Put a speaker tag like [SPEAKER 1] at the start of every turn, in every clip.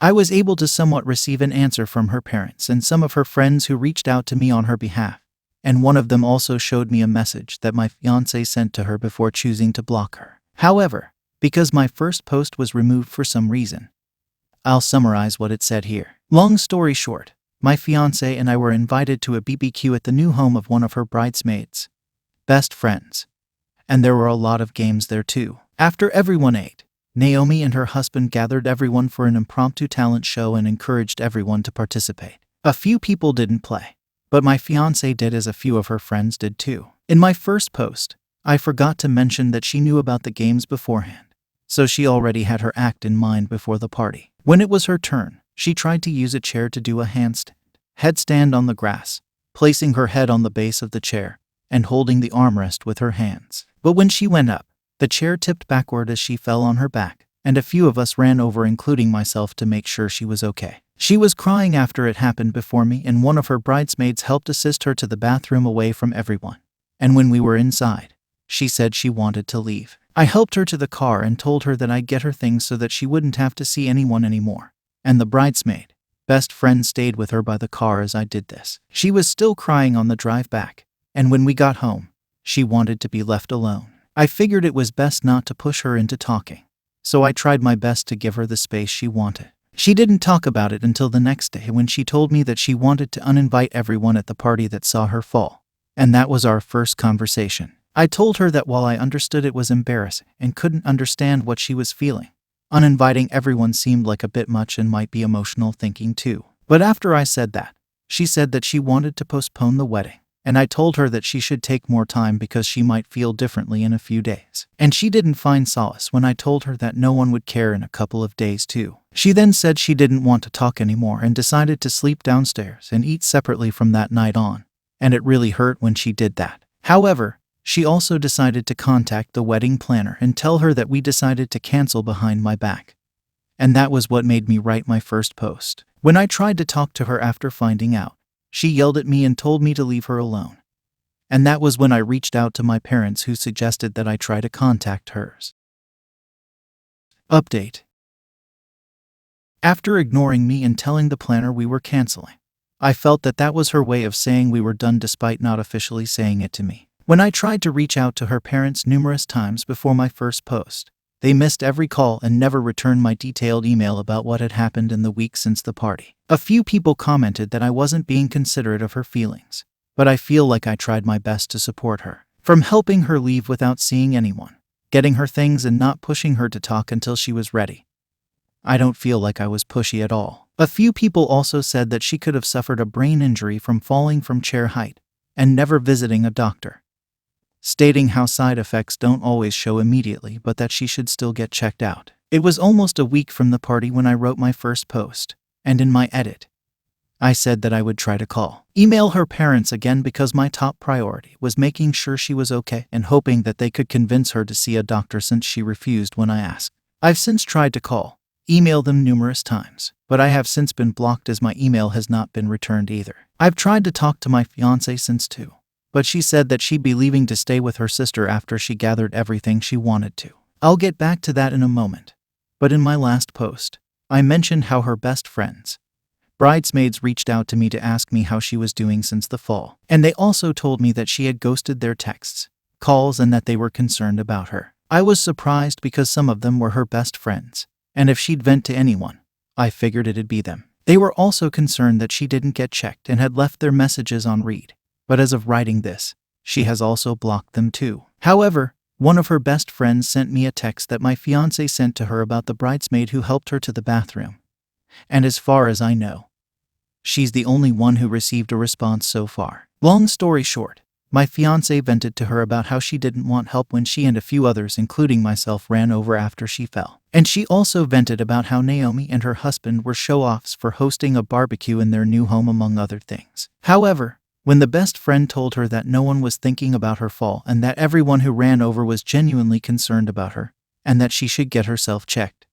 [SPEAKER 1] I was able to somewhat receive an answer from her parents and some of her friends who reached out to me on her behalf, and one of them also showed me a message that my fiancé sent to her before choosing to block her. However, because my first post was removed for some reason, I'll summarize what it said here. Long story short, my fiancé and I were invited to a BBQ at the new home of one of her bridesmaids' best friends, and there were a lot of games there too. After everyone ate, Naomi and her husband gathered everyone for an impromptu talent show and encouraged everyone to participate. A few people didn't play, but my fiancé did, as a few of her friends did too. In my first post, I forgot to mention that she knew about the games beforehand, so she already had her act in mind before the party. When it was her turn, she tried to use a chair to do a headstand on the grass, placing her head on the base of the chair and holding the armrest with her hands. But when she went up, the chair tipped backward as she fell on her back, and a few of us ran over, including myself, to make sure she was okay. She was crying after it happened before me, and one of her bridesmaids helped assist her to the bathroom away from everyone. And when we were inside, she said she wanted to leave. I helped her to the car and told her that I'd get her things so that she wouldn't have to see anyone anymore, and the bridesmaid best friend stayed with her by the car as I did this. She was still crying on the drive back, and when we got home, she wanted to be left alone. I figured it was best not to push her into talking, so I tried my best to give her the space she wanted. She didn't talk about it until the next day, when she told me that she wanted to uninvite everyone at the party that saw her fall, and that was our first conversation. I told her that while I understood it was embarrassing and couldn't understand what she was feeling, uninviting everyone seemed like a bit much and might be emotional thinking too. But after I said that, she said that she wanted to postpone the wedding, and I told her that she should take more time because she might feel differently in a few days. And she didn't find solace when I told her that no one would care in a couple of days too. She then said she didn't want to talk anymore and decided to sleep downstairs and eat separately from that night on, and it really hurt when she did that. However, she also decided to contact the wedding planner and tell her that we decided to cancel behind my back. And that was what made me write my first post. When I tried to talk to her after finding out, she yelled at me and told me to leave her alone. And that was when I reached out to my parents, who suggested that I try to contact hers. Update. After ignoring me and telling the planner we were canceling, I felt that that was her way of saying we were done despite not officially saying it to me. When I tried to reach out to her parents numerous times before my first post, they missed every call and never returned my detailed email about what had happened in the week since the party. A few people commented that I wasn't being considerate of her feelings, but I feel like I tried my best to support her. From helping her leave without seeing anyone, getting her things, and not pushing her to talk until she was ready. I don't feel like I was pushy at all. A few people also said that she could have suffered a brain injury from falling from chair height and never visiting a doctor, stating how side effects don't always show immediately, but that she should still get checked out. It was almost a week from the party when I wrote my first post, and in my edit, I said that I would try to email her parents again, because my top priority was making sure she was okay and hoping that they could convince her to see a doctor, since she refused when I asked. I've since tried to email them numerous times, but I have since been blocked as my email has not been returned either. I've tried to talk to my fiancé since too, but she said that she'd be leaving to stay with her sister after she gathered everything she wanted to. I'll get back to that in a moment. But in my last post, I mentioned how her best friends, bridesmaids, reached out to me to ask me how she was doing since the fall. And they also told me that she had ghosted their texts, calls, and that they were concerned about her. I was surprised because some of them were her best friends, and if she'd vent to anyone, I figured it'd be them. They were also concerned that she didn't get checked and had left their messages on read. But as of writing this, she has also blocked them too. However, one of her best friends sent me a text that my fiancé sent to her about the bridesmaid who helped her to the bathroom. And as far as I know, she's the only one who received a response so far. Long story short, my fiancé vented to her about how she didn't want help when she and a few others, including myself, ran over after she fell. And she also vented about how Naomi and her husband were show-offs for hosting a barbecue in their new home, among other things. However, when the best friend told her that no one was thinking about her fall and that everyone who ran over was genuinely concerned about her and that she should get herself checked,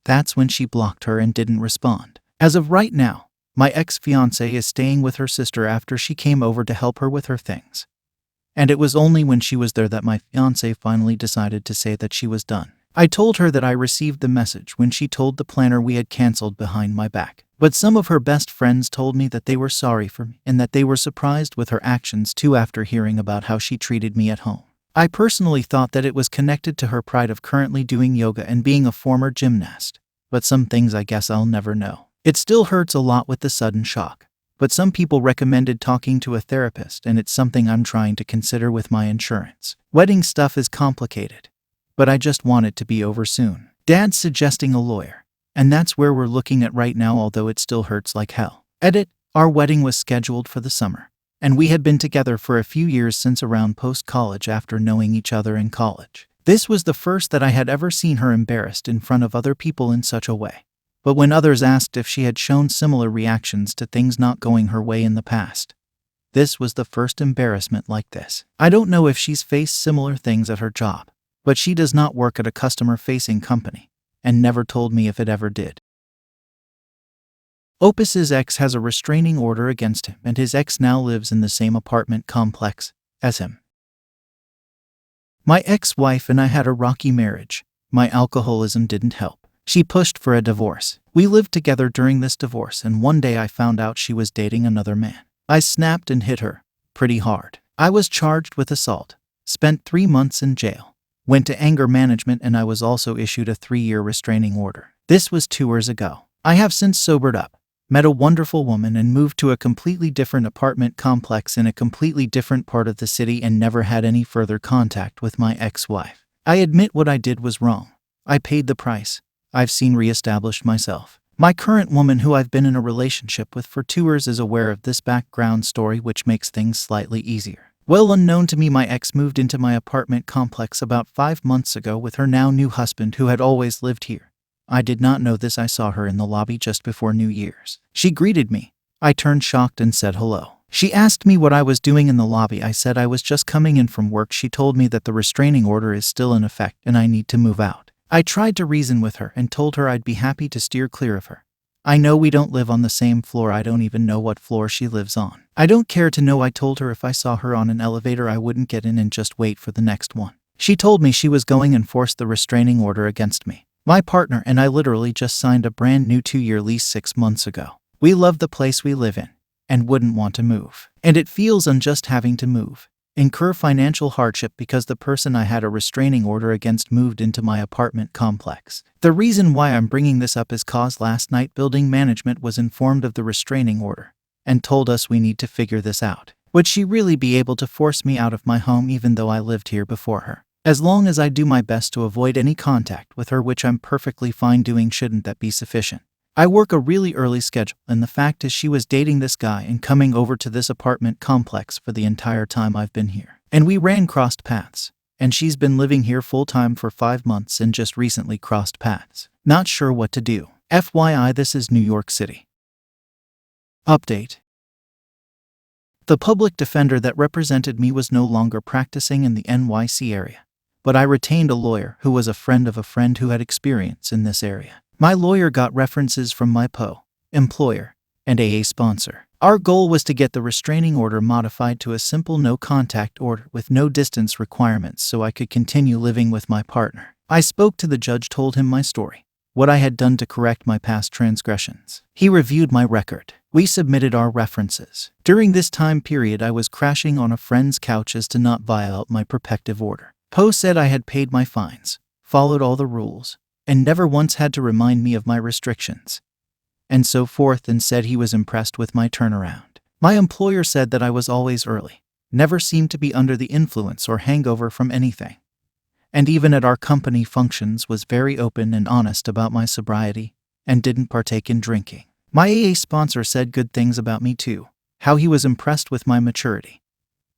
[SPEAKER 1] that's when she blocked her and didn't respond. As of right now, my ex-fiancé is staying with her sister after she came over to help her with her things. And it was only when she was there that my fiancé finally decided to say that she was done. I told her that I received the message when she told the planner we had canceled behind my back. But some of her best friends told me that they were sorry for me and that they were surprised with her actions too after hearing about how she treated me at home. I personally thought that it was connected to her pride of currently doing yoga and being a former gymnast. But some things I guess I'll never know. It still hurts a lot with the sudden shock. But some people recommended talking to a therapist, and it's something I'm trying to consider with my insurance. Wedding stuff is complicated. But I just want it to be over soon. Dad's suggesting a lawyer. And that's where we're looking at right now, although it still hurts like hell. Edit. Our wedding was scheduled for the summer. And we had been together for a few years since around post-college after knowing each other in college. This was the first that I had ever seen her embarrassed in front of other people in such a way. But when others asked if she had shown similar reactions to things not going her way in the past, this was the first embarrassment like this. I don't know if she's faced similar things at her job, but she does not work at a customer-facing company, and never told me if it ever did. Opus's ex has a restraining order against him, and his ex now lives in the same apartment complex as him. My ex-wife and I had a rocky marriage. My alcoholism didn't help. She pushed for a divorce. We lived together during this divorce, and one day I found out she was dating another man. I snapped and hit her pretty hard. I was charged with assault, spent 3 months in jail, went to anger management, and I was also issued a 3-year restraining order. This was 2 years ago. I have since sobered up, met a wonderful woman, and moved to a completely different apartment complex in a completely different part of the city, and never had any further contact with my ex-wife. I admit what I did was wrong. I paid the price. I've seen reestablished myself. My current woman, who I've been in a relationship with for 2 years, is aware of this background story, which makes things slightly easier. Well, unknown to me, my ex moved into my apartment complex about 5 months ago with her now new husband, who had always lived here. I did not know this. I saw her in the lobby just before New Year's. She greeted me. I turned shocked and said hello. She asked me what I was doing in the lobby. I said I was just coming in from work. She told me that the restraining order is still in effect and I need to move out. I tried to reason with her and told her I'd be happy to steer clear of her. I know we don't live on the same floor. I don't even know what floor she lives on. I don't care to know. I told her if I saw her on an elevator, I wouldn't get in and just wait for the next one. She told me she was going to enforce the restraining order against me. My partner and I literally just signed a brand new 2-year lease 6 months ago. We love the place we live in and wouldn't want to move. And it feels unjust having to move, incur financial hardship because the person I had a restraining order against moved into my apartment complex. The reason why I'm bringing this up is cause last night building management was informed of the restraining order and told us we need to figure this out. Would she really be able to force me out of my home even though I lived here before her? As long as I do my best to avoid any contact with her, which I'm perfectly fine doing, shouldn't that be sufficient? I work a really early schedule, and the fact is she was dating this guy and coming over to this apartment complex for the entire time I've been here. And we ran crossed paths. And she's been living here full-time for 5 months and just recently crossed paths. Not sure what to do. FYI, this is New York City. Update. The public defender that represented me was no longer practicing in the NYC area, but I retained a lawyer who was a friend of a friend who had experience in this area. My lawyer got references from my employer, and AA sponsor. Our goal was to get the restraining order modified to a simple no-contact order with no distance requirements so I could continue living with my partner. I spoke to the judge, told him my story, what I had done to correct my past transgressions. He reviewed my record. We submitted our references. During this time period, I was crashing on a friend's couch as to not violate my protective order. Poe said I had paid my fines, followed all the rules, and never once had to remind me of my restrictions, and so forth, and said he was impressed with my turnaround. My employer said that I was always early, never seemed to be under the influence or hangover from anything, and even at our company functions was very open and honest about my sobriety, and didn't partake in drinking. My AA sponsor said good things about me too, how he was impressed with my maturity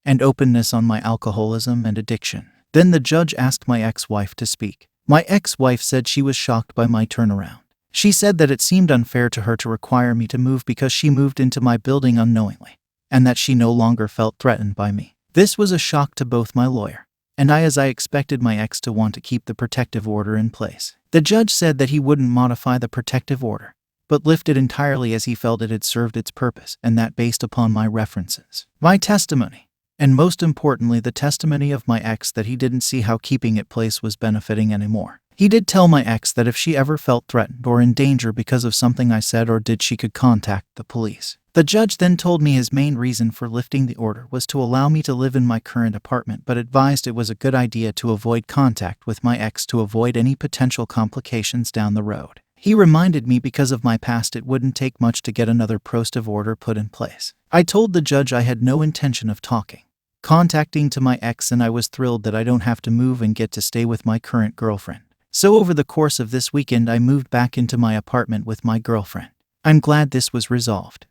[SPEAKER 1] and openness on my alcoholism and addiction. Then the judge asked my ex-wife to speak. My ex-wife said she was shocked by my turnaround. She said that it seemed unfair to her to require me to move because she moved into my building unknowingly, and that she no longer felt threatened by me. This was a shock to both my lawyer and I, as I expected my ex to want to keep the protective order in place. The judge said that he wouldn't modify the protective order, but lift it entirely as he felt it had served its purpose, and that based upon my references, my testimony, and most importantly the testimony of my ex, that he didn't see how keeping it place was benefiting anymore. He did tell my ex that if she ever felt threatened or in danger because of something I said or did, she could contact the police. The judge then told me his main reason for lifting the order was to allow me to live in my current apartment, but advised it was a good idea to avoid contact with my ex to avoid any potential complications down the road. He reminded me because of my past it wouldn't take much to get another protective order put in place. I told the judge I had no intention of contacting to my ex, and I was thrilled that I don't have to move and get to stay with my current girlfriend. So over the course of this weekend I moved back into my apartment with my girlfriend. I'm glad this was resolved.